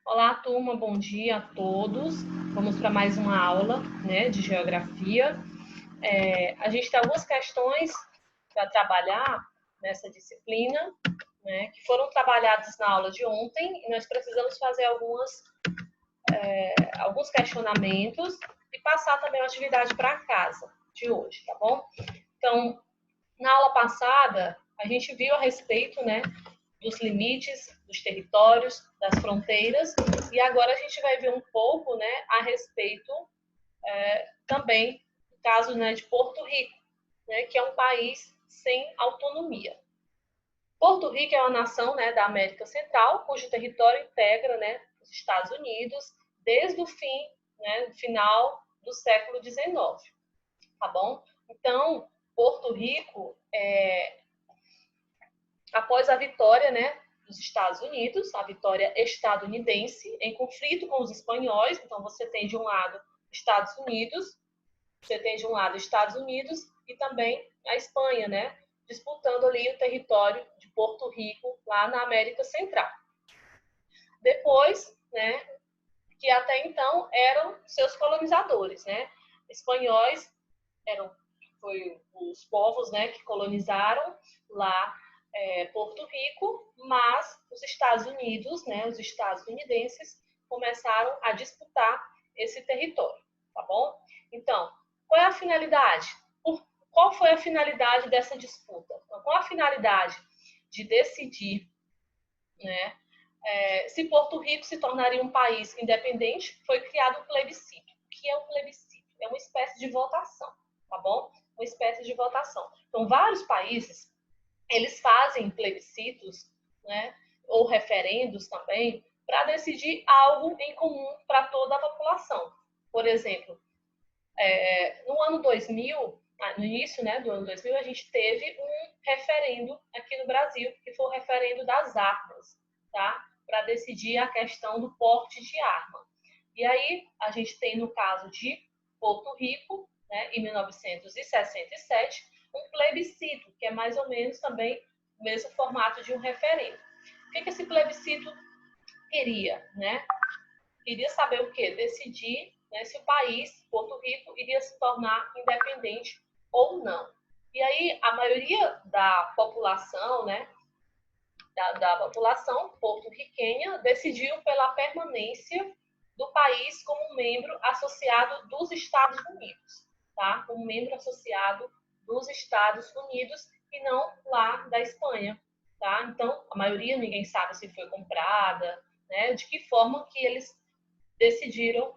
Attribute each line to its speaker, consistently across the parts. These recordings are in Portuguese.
Speaker 1: Olá, turma, bom dia a todos. Vamos para mais uma aula, né, de geografia. A gente tem algumas questões para trabalhar nessa disciplina, né, que foram trabalhadas na aula de ontem, e nós precisamos fazer alguns questionamentos e passar também uma atividade para casa de hoje, tá bom? Então, na aula passada, a gente viu a respeito, né, dos limites, dos territórios, das fronteiras, e agora a gente vai ver um pouco, né, a respeito também do caso, né, de Porto Rico, né, que é um país sem autonomia. Porto Rico é uma nação, né, da América Central, cujo território integra, né, os Estados Unidos desde o final do século XIX, tá bom? Então, Porto Rico, após a vitória, né, dos Estados Unidos, a vitória estadunidense, em conflito com os espanhóis. Então, você tem de um lado Estados Unidos, e também a Espanha, né, disputando ali o território de Porto Rico, lá na América Central. Depois, né, que até então eram seus colonizadores, né, espanhóis foi os povos, né, que colonizaram lá Porto Rico, mas os Estados Unidos, né, os estadunidenses, começaram a disputar esse território, tá bom? Então, qual é a finalidade? Qual foi a finalidade dessa disputa? Então, qual a finalidade de decidir, né, se Porto Rico se tornaria um país independente? Foi criado um plebiscito. O que é o plebiscito? É uma espécie de votação, tá bom? Uma espécie de votação. Então, vários países, eles fazem plebiscitos, né, ou referendos também, para decidir algo em comum para toda a população. Por exemplo, no ano 2000, no início, né, do ano 2000, a gente teve um referendo aqui no Brasil, que foi o referendo das armas, tá? Para decidir a questão do porte de arma. E aí, a gente tem, no caso de Porto Rico, né, em 1967, um plebiscito, que é mais ou menos também o mesmo formato de um referendo. O que esse plebiscito queria, né? Queria saber o quê? Decidir, né, se o país, Porto Rico, iria se tornar independente ou não. E aí, a maioria da população, né, da população porto-riquenha decidiu pela permanência do país como membro associado dos Estados Unidos, tá? Como membro associado dos Estados Unidos e não lá da Espanha, tá? Então, a maioria, ninguém sabe se foi comprada, né? De que forma que eles decidiram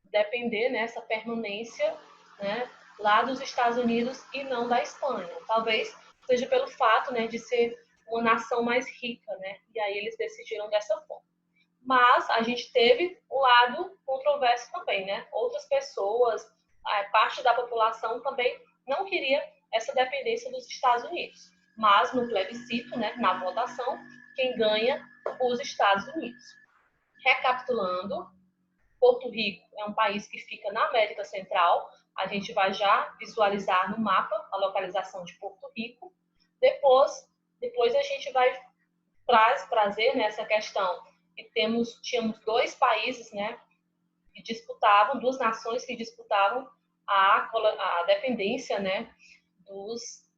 Speaker 1: depender, né, essa permanência, né, lá dos Estados Unidos e não da Espanha. Talvez seja pelo fato, né, de ser uma nação mais rica, né, e aí eles decidiram dessa forma. Mas a gente teve o lado controverso também, né? Outras pessoas, parte da população também não queria essa dependência dos Estados Unidos. Mas no plebiscito, né, na votação, quem ganha? Os Estados Unidos. Recapitulando, Porto Rico é um país que fica na América Central. A gente vai já visualizar no mapa a localização de Porto Rico. Depois a gente vai trazer nessa questão e tínhamos dois países, né, que disputavam, duas nações que disputavam a dependência, né,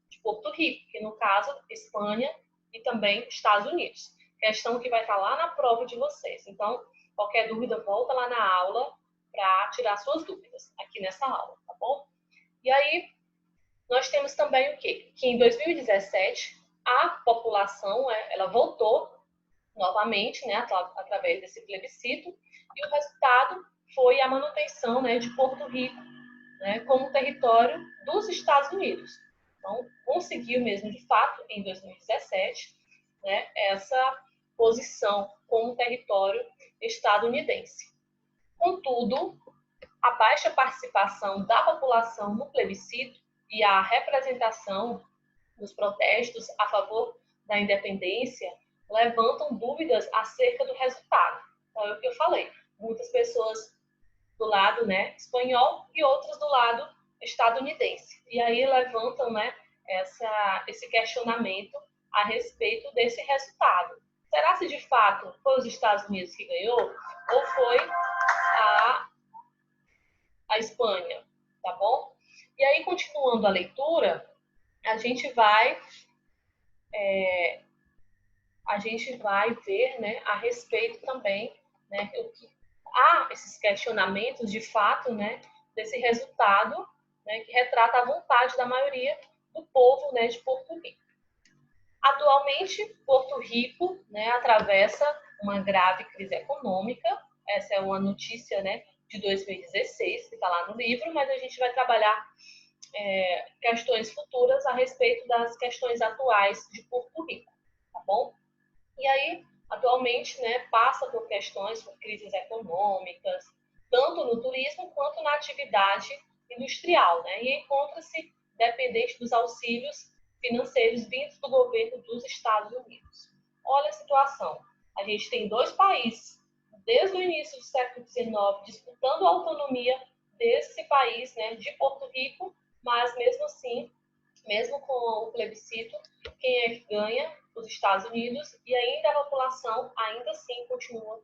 Speaker 1: de Porto Rico, que no caso Espanha e também Estados Unidos. Questão que vai estar lá na prova de vocês. Então, qualquer dúvida, volta lá na aula para tirar suas dúvidas aqui nessa aula, tá bom? E aí, nós temos também o quê? Que em 2017, a população, ela voltou novamente, né, através desse plebiscito, e o resultado foi a manutenção, né, de Porto Rico, né, como território dos Estados Unidos. Então, conseguiu mesmo, de fato, em 2017, né, essa posição como território estadunidense. Contudo, a baixa participação da população no plebiscito e a representação dos protestos a favor da independência levantam dúvidas acerca do resultado. Então, é o que eu falei. Muitas pessoas do lado, né, espanhol e outras do lado estadunidense. E aí levantam, né, esse questionamento a respeito desse resultado. será se de fato foi os Estados Unidos que ganhou ou foi a Espanha, tá bom? E aí, continuando a leitura, a gente vai ver, né, a respeito também, né, há esses questionamentos de fato, né, desse resultado, né, que retrata a vontade da maioria do povo, né, de Porto Rico. Atualmente, Porto Rico, né, atravessa uma grave crise econômica. Essa é uma notícia, né, de 2016, que está lá no livro, mas a gente vai trabalhar questões futuras a respeito das questões atuais de Porto Rico, tá bom? E aí, atualmente, né, passa por questões, por crises econômicas, tanto no turismo quanto na atividade industrial, né? E encontra-se dependente dos auxílios financeiros vindos do governo dos Estados Unidos. Olha a situação. A gente tem dois países, desde o início do século XIX, disputando a autonomia desse país, né, de Porto Rico, mas mesmo assim, mesmo com o plebiscito, quem é que ganha? Os Estados Unidos, e ainda a população ainda assim continua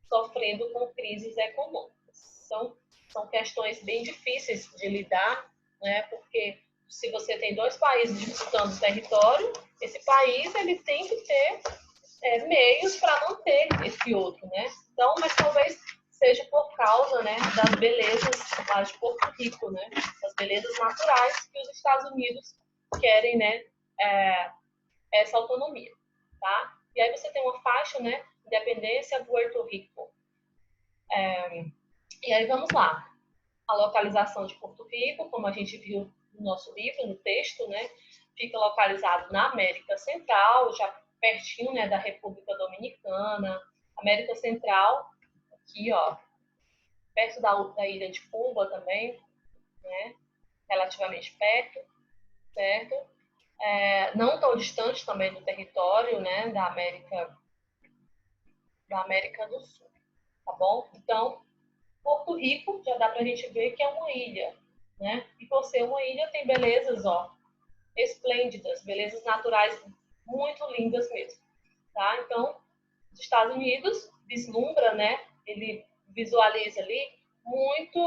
Speaker 1: sofrendo com crises econômicas. Então, são questões bem difíceis de lidar, né? Porque se você tem dois países disputando território, esse país ele tem que ter meios para manter esse outro, né? Então, mas talvez seja por causa, né, das belezas lá de Porto Rico, né? Das belezas naturais que os Estados Unidos querem, né? Essa autonomia, tá? E aí você tem uma faixa, né? Independência Puerto Rico. E aí vamos lá. A localização de Porto Rico, como a gente viu no nosso livro, no texto, né? Fica localizado na América Central, já pertinho, né, da República Dominicana. América Central, aqui, ó, perto da ilha de Cuba também, né? Relativamente perto, certo? Não tão distante também do território, né, da América do Sul, tá bom? Então, Porto Rico já dá para a gente ver que é uma ilha, né? E por ser uma ilha tem belezas, ó, esplêndidas, belezas naturais muito lindas mesmo, tá? Então, os Estados Unidos vislumbra, né? Ele visualiza ali muito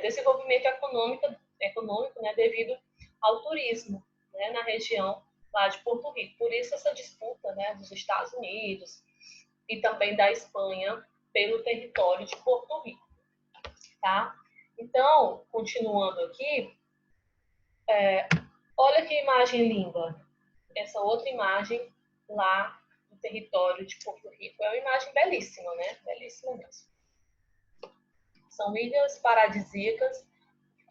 Speaker 1: desenvolvimento econômico, né? Devido ao turismo, né? Na região lá de Porto Rico. Por isso essa disputa, né? Dos Estados Unidos e também da Espanha pelo território de Porto Rico, tá? Então, continuando aqui, olha que imagem linda. Essa outra imagem lá no território de Porto Rico. É uma imagem belíssima, né? Belíssima mesmo. São ilhas paradisíacas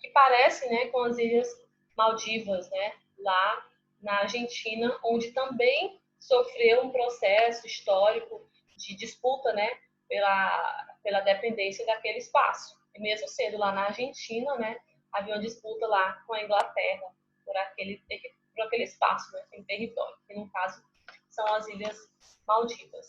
Speaker 1: que parecem, né, com as ilhas Maldivas, né? Lá na Argentina, onde também sofreu um processo histórico de disputa, né, pela dependência daquele espaço. E mesmo sendo lá na Argentina, né, havia uma disputa lá com a Inglaterra por aquele espaço, né, em território, que no caso são as Ilhas Maldivas.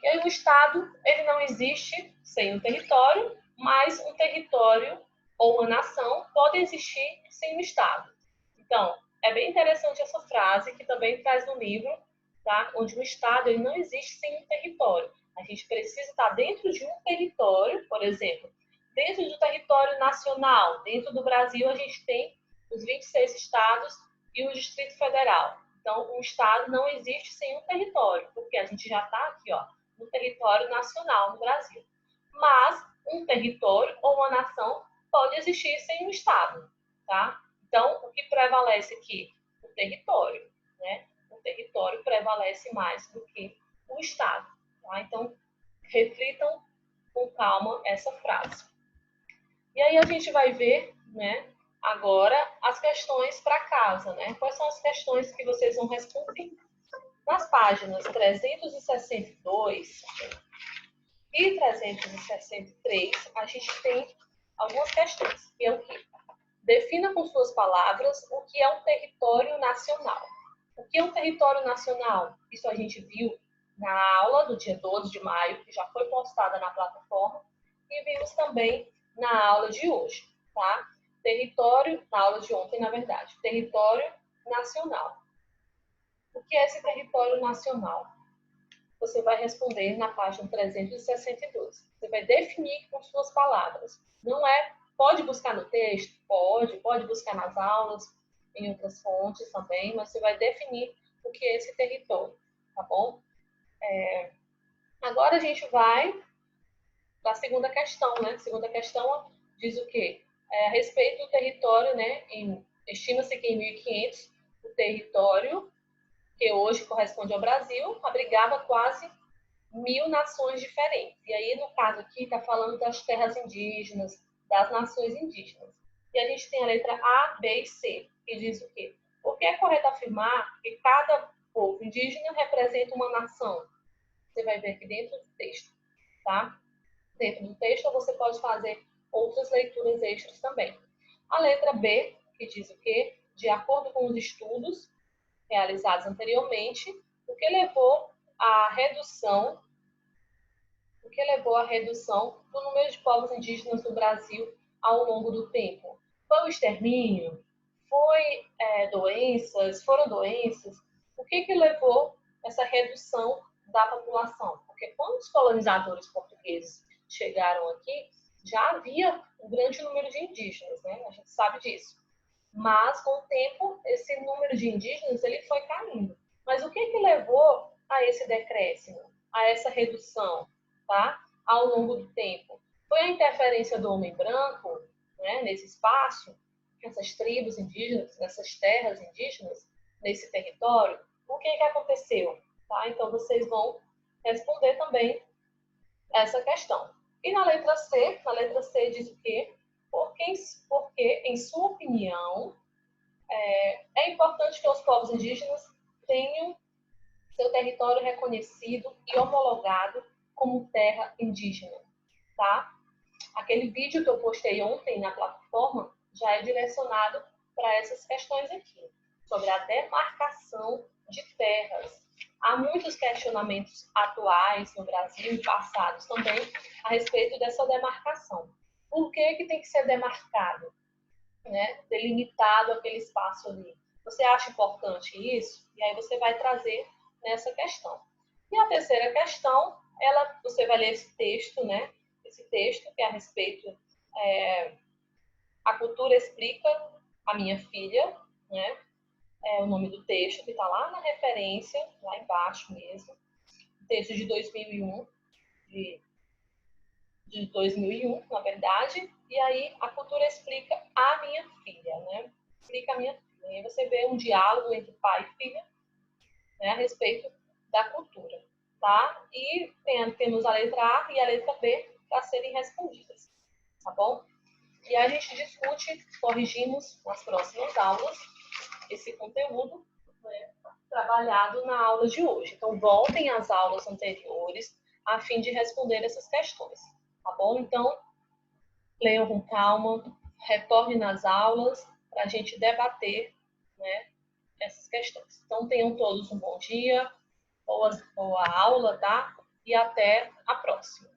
Speaker 1: E aí o Estado, ele não existe sem um território, mas um território ou uma nação pode existir sem um Estado. Então, é bem interessante essa frase que também traz no livro, tá? Onde o Estado ele não existe sem um território. A gente precisa estar dentro de um território, por exemplo, dentro do território nacional. Dentro do Brasil, a gente tem os 26 estados e o Distrito Federal. Então, o Estado não existe sem um território, porque a gente já está aqui, ó, no território nacional no Brasil. Mas um território ou uma nação pode existir sem um Estado, tá? Então, o que prevalece aqui? O território, né? O território prevalece mais do que o Estado, tá? Então, reflitam com calma essa frase. E aí a gente vai ver, né, agora as questões para casa, né? Quais são as questões que vocês vão responder? Nas páginas 362 e 363, a gente tem algumas questões, que é o quê? Defina com suas palavras o que é um território nacional. O que é um território nacional? Isso a gente viu na aula do dia 12 de maio, que já foi postada na plataforma, e vimos também na aula de hoje, tá? Território, na aula de ontem, na verdade, território nacional. O que é esse território nacional? você vai responder na página 362. Você vai definir com suas palavras. Não é, pode buscar no texto? Pode buscar nas aulas, em outras fontes também, mas você vai definir o que é esse território, tá bom? Agora a gente vai para a segunda questão, né? A segunda questão diz o quê? A respeito do território, né? Estima-se que em 1500 o território, que hoje corresponde ao Brasil, abrigava quase 1000 nações diferentes. E aí, no caso aqui, está falando das terras indígenas, das nações indígenas. E a gente tem a letra A, B e C, que diz o quê? Porque é correto afirmar que cada povo indígena representa uma nação. Você vai ver aqui dentro do texto, tá? Dentro do texto, você pode fazer outras leituras extras também. A letra B, que diz o quê? De acordo com os estudos realizados anteriormente, o que levou à redução do número de povos indígenas no Brasil ao longo do tempo? Foi o extermínio? Foram doenças? O que levou essa redução da população? Porque quando os colonizadores portugueses chegaram aqui, já havia um grande número de indígenas, né? A gente sabe disso. Mas, com o tempo, esse número de indígenas ele foi caindo. Mas o que levou a esse decréscimo, a essa redução, tá? Ao longo do tempo? Foi a interferência do homem branco, né, nesse espaço, nessas tribos indígenas, nessas terras indígenas, nesse território? O que aconteceu? Tá? Então, vocês vão responder também essa questão. E na letra C diz o quê? Porque, em sua opinião, é importante que os povos indígenas tenham seu território reconhecido e homologado como terra indígena, tá? Aquele vídeo que eu postei ontem na plataforma já é direcionado para essas questões aqui, sobre a demarcação de terras. Há muitos questionamentos atuais no Brasil e passados também a respeito dessa demarcação. Por que tem que ser demarcado, né? Delimitado aquele espaço ali? Você acha importante isso? E aí você vai trazer nessa questão. E a terceira questão, você vai ler esse texto, né? Esse texto que é a respeito, a cultura explica a minha filha, né? É o nome do texto que está lá na referência, lá embaixo mesmo. Texto de 2001, de 2001, na verdade. E aí a cultura explica a minha filha, né? Explica a minha filha. E aí você vê um diálogo entre pai e filha, né, a respeito da cultura, tá? E temos a letra A e a letra B para serem respondidas, tá bom? E a gente discute, corrigimos nas próximas aulas esse conteúdo, né, trabalhado na aula de hoje. Então, voltem às aulas anteriores a fim de responder essas questões, tá bom? Então, leiam com calma, retornem nas aulas para a gente debater, né, essas questões. Então, tenham todos um bom dia, boa aula, tá? E até a próxima.